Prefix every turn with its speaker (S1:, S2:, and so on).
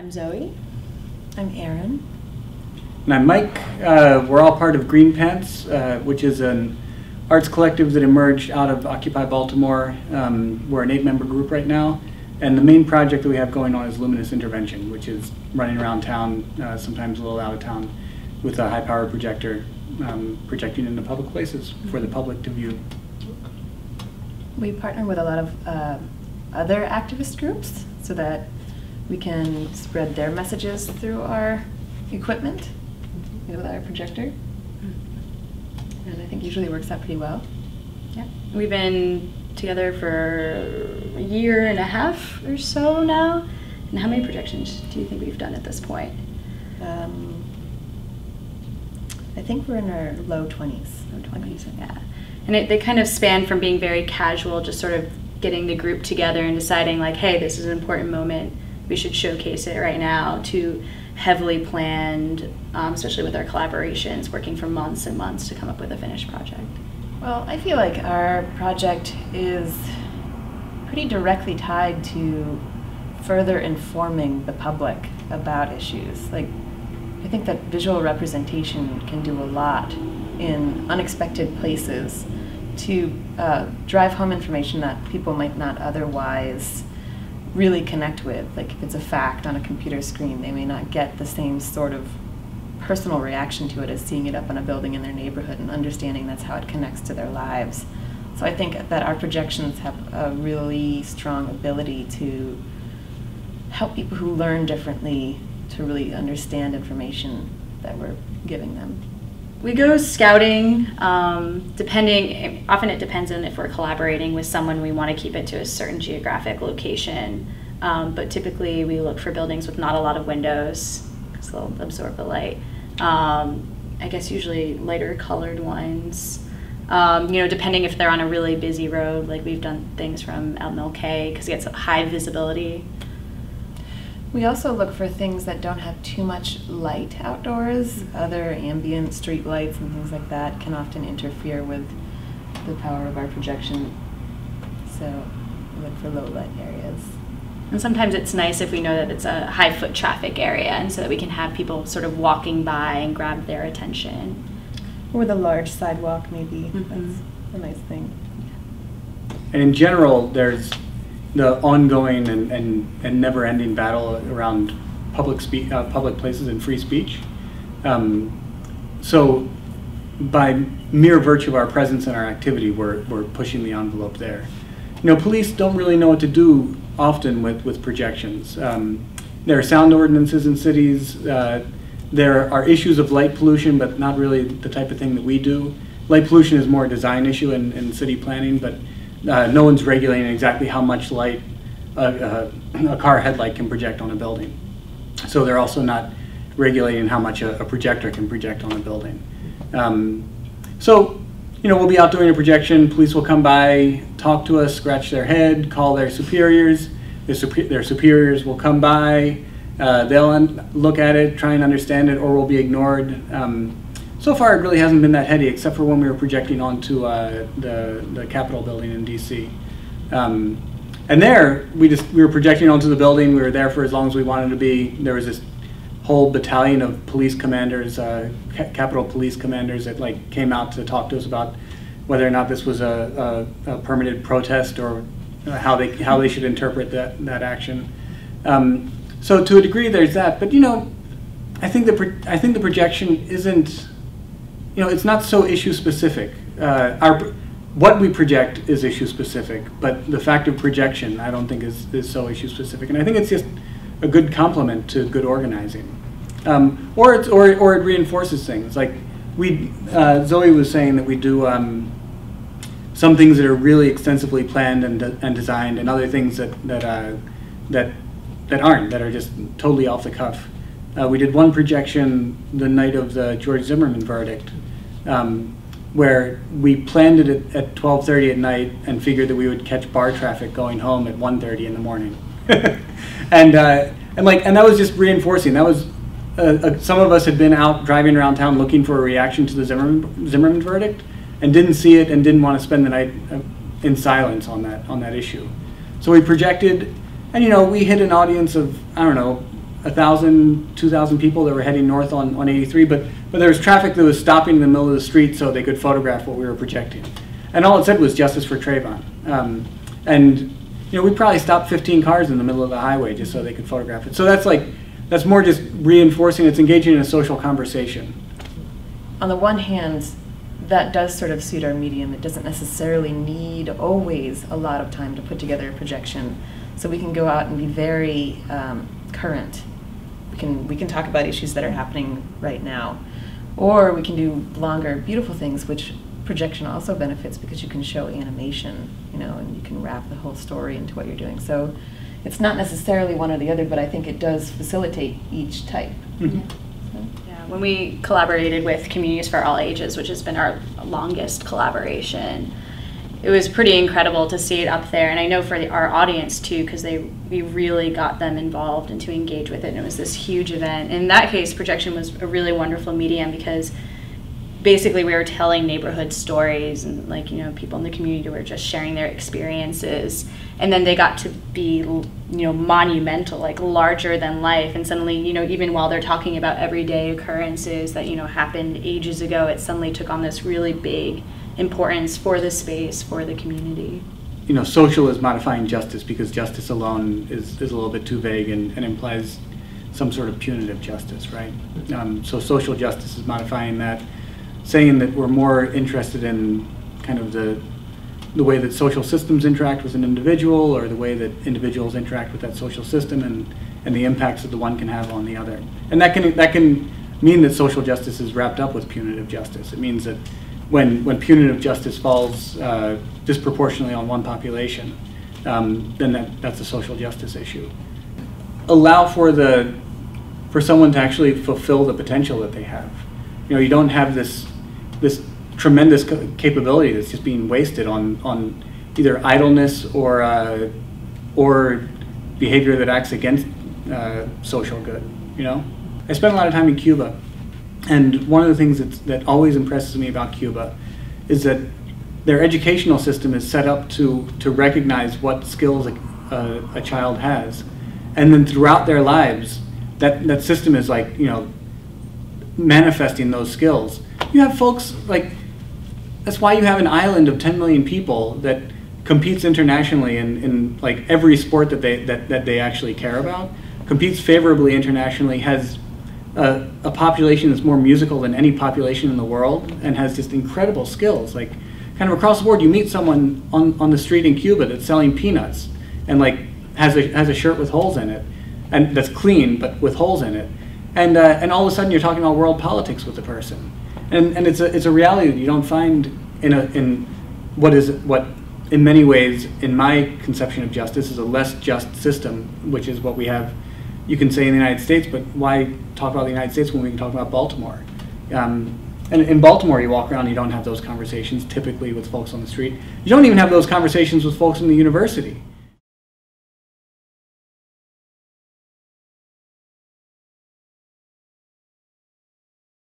S1: I'm Zoe.
S2: I'm Erin.
S3: And I'm Mike. We're all part of Green Pants, which is an arts collective that emerged out of Occupy Baltimore. We're an 8-member group right now. And the main project that we have going on is Luminous Intervention, which is running around town, sometimes a little out of town, with a high-powered projector, projecting into public places for the public to view.
S2: We partner with a lot of other activist groups so that we can spread their messages through our equipment with our projector. And I think usually works out pretty well.
S1: Yeah, we've been together for a year and a half or so now. And how many projections do you think we've done at this point?
S2: I think we're in our low 20s.
S1: Low 20s, yeah. And they kind of span from being very casual, just sort of getting the group together and deciding like, hey, this is an important moment, we should showcase it right now, to heavily planned, especially with our collaborations, working for months and months to come up with a finished project.
S2: Well, I feel like our project is pretty directly tied to further informing the public about issues. Like, I think that visual representation can do a lot in unexpected places to drive home information that people might not otherwise really connect with. Like if it's a fact on a computer screen, they may not get the same sort of personal reaction to it as seeing it up on a building in their neighborhood and understanding that's how it connects to their lives. So I think that our projections have a really strong ability to help people who learn differently to really understand information that we're giving them.
S1: We go scouting, often it depends on if we're collaborating with someone, we want to keep it to a certain geographic location, but typically we look for buildings with not a lot of windows, because they'll absorb the light. I guess usually lighter colored ones. Depending if they're on a really busy road, like we've done things from MLK, because it gets high visibility.
S2: We also look for things that don't have too much light outdoors. Other ambient street lights and things like that can often interfere with the power of our projection. So we look for low light areas.
S1: And sometimes it's nice if we know that it's a high foot traffic area, and so that we can have people sort of walking by and grab their attention.
S2: Or with a large sidewalk maybe. That's a nice thing.
S3: And in general, there's the ongoing and never-ending battle around public places and free speech. So by mere virtue of our presence and our activity, we're pushing the envelope there. Police don't really know what to do often with projections. There are sound ordinances in cities. There are issues of light pollution, but not really the type of thing that we do. Light pollution is more a design issue in city planning, but no one's regulating exactly how much light a car headlight can project on a building. So they're also not regulating how much a projector can project on a building. We'll be out doing a projection, police will come by, talk to us, scratch their head, call their superiors. Their superiors will come by, they'll look at it, try and understand it, or will be ignored. So far, it really hasn't been that heady, except for when we were projecting onto the Capitol building in DC. And there, we were projecting onto the building. We were there for as long as we wanted to be. There was this whole battalion of police commanders, Capitol police commanders, that came out to talk to us about whether or not this was a permitted protest or how they should interpret that action. So to a degree, there's that. But I think the projection isn't. It's not so issue specific. What we project is issue specific, but the fact of projection I don't think is so issue specific. And I think it's just a good complement to good organizing. Or it reinforces things. Like Zoe was saying that we do some things that are really extensively planned and designed, and other things that aren't, that are just totally off the cuff. We did one projection the night of the George Zimmerman verdict, where we planned it at 12:30 at night and figured that we would catch bar traffic going home at 1:30 in the morning. and that was just reinforcing. That was some of us had been out driving around town looking for a reaction to the Zimmerman verdict, and didn't see it and didn't want to spend the night in silence on that issue. So we projected, and we hit an audience of, I don't know, 1,000, 2,000 people that were heading north on 83, but there was traffic that was stopping in the middle of the street so they could photograph what we were projecting. And all it said was "Justice for Trayvon." And we probably stopped 15 cars in the middle of the highway just so they could photograph it. So that's more just reinforcing, it's engaging in a social conversation.
S2: On the one hand, that does sort of suit our medium. It doesn't necessarily need always a lot of time to put together a projection. So we can go out and be very current. We can talk about issues that are happening right now. Or we can do longer, beautiful things, which projection also benefits because you can show animation, and you can wrap the whole story into what you're doing. So it's not necessarily one or the other, but I think it does facilitate each type.
S3: Mm-hmm.
S1: Yeah, when we collaborated with Communities for All Ages, which has been our longest collaboration, it was pretty incredible to see it up there. And I know for our audience too, because we really got them involved and to engage with it. And it was this huge event. In that case, projection was a really wonderful medium because basically we were telling neighborhood stories, and people in the community were just sharing their experiences, and then they got to be monumental, larger than life, and suddenly even while they're talking about everyday occurrences that happened ages ago, it suddenly took on this really big importance for the space, for the community.
S3: Social is modifying justice because justice alone is a little bit too vague and implies some sort of punitive justice, right? So social justice is modifying that, saying that we're more interested in kind of the way that social systems interact with an individual, or the way that individuals interact with that social system, and the impacts that the one can have on the other. And that can mean that social justice is wrapped up with punitive justice. It means that when punitive justice falls disproportionately on one population, then that's a social justice issue. Allow for someone to actually fulfill the potential that they have. You don't have this tremendous capability that's just being wasted on either idleness or behavior that acts against social good. I spent a lot of time in Cuba, and one of the things that always impresses me about Cuba is that their educational system is set up to recognize what skills a child has, and then throughout their lives, that system is manifesting those skills. You have folks that's why you have an island of 10 million people that competes internationally in every sport that they actually care about, competes favorably internationally, has a population that's more musical than any population in the world, and has just incredible skills. Kind of across the board, you meet someone on the street in Cuba that's selling peanuts and has a shirt with holes in it, and that's clean but with holes in it. And all of a sudden you're talking about world politics with the person, and it's a reality that you don't find in what in many ways, in my conception of justice, is a less just system, which is what we have. You can say in the United States, but why talk about the United States when we can talk about Baltimore? And in Baltimore, you walk around, you don't have those conversations typically with folks on the street. You don't even have those conversations with folks in the university.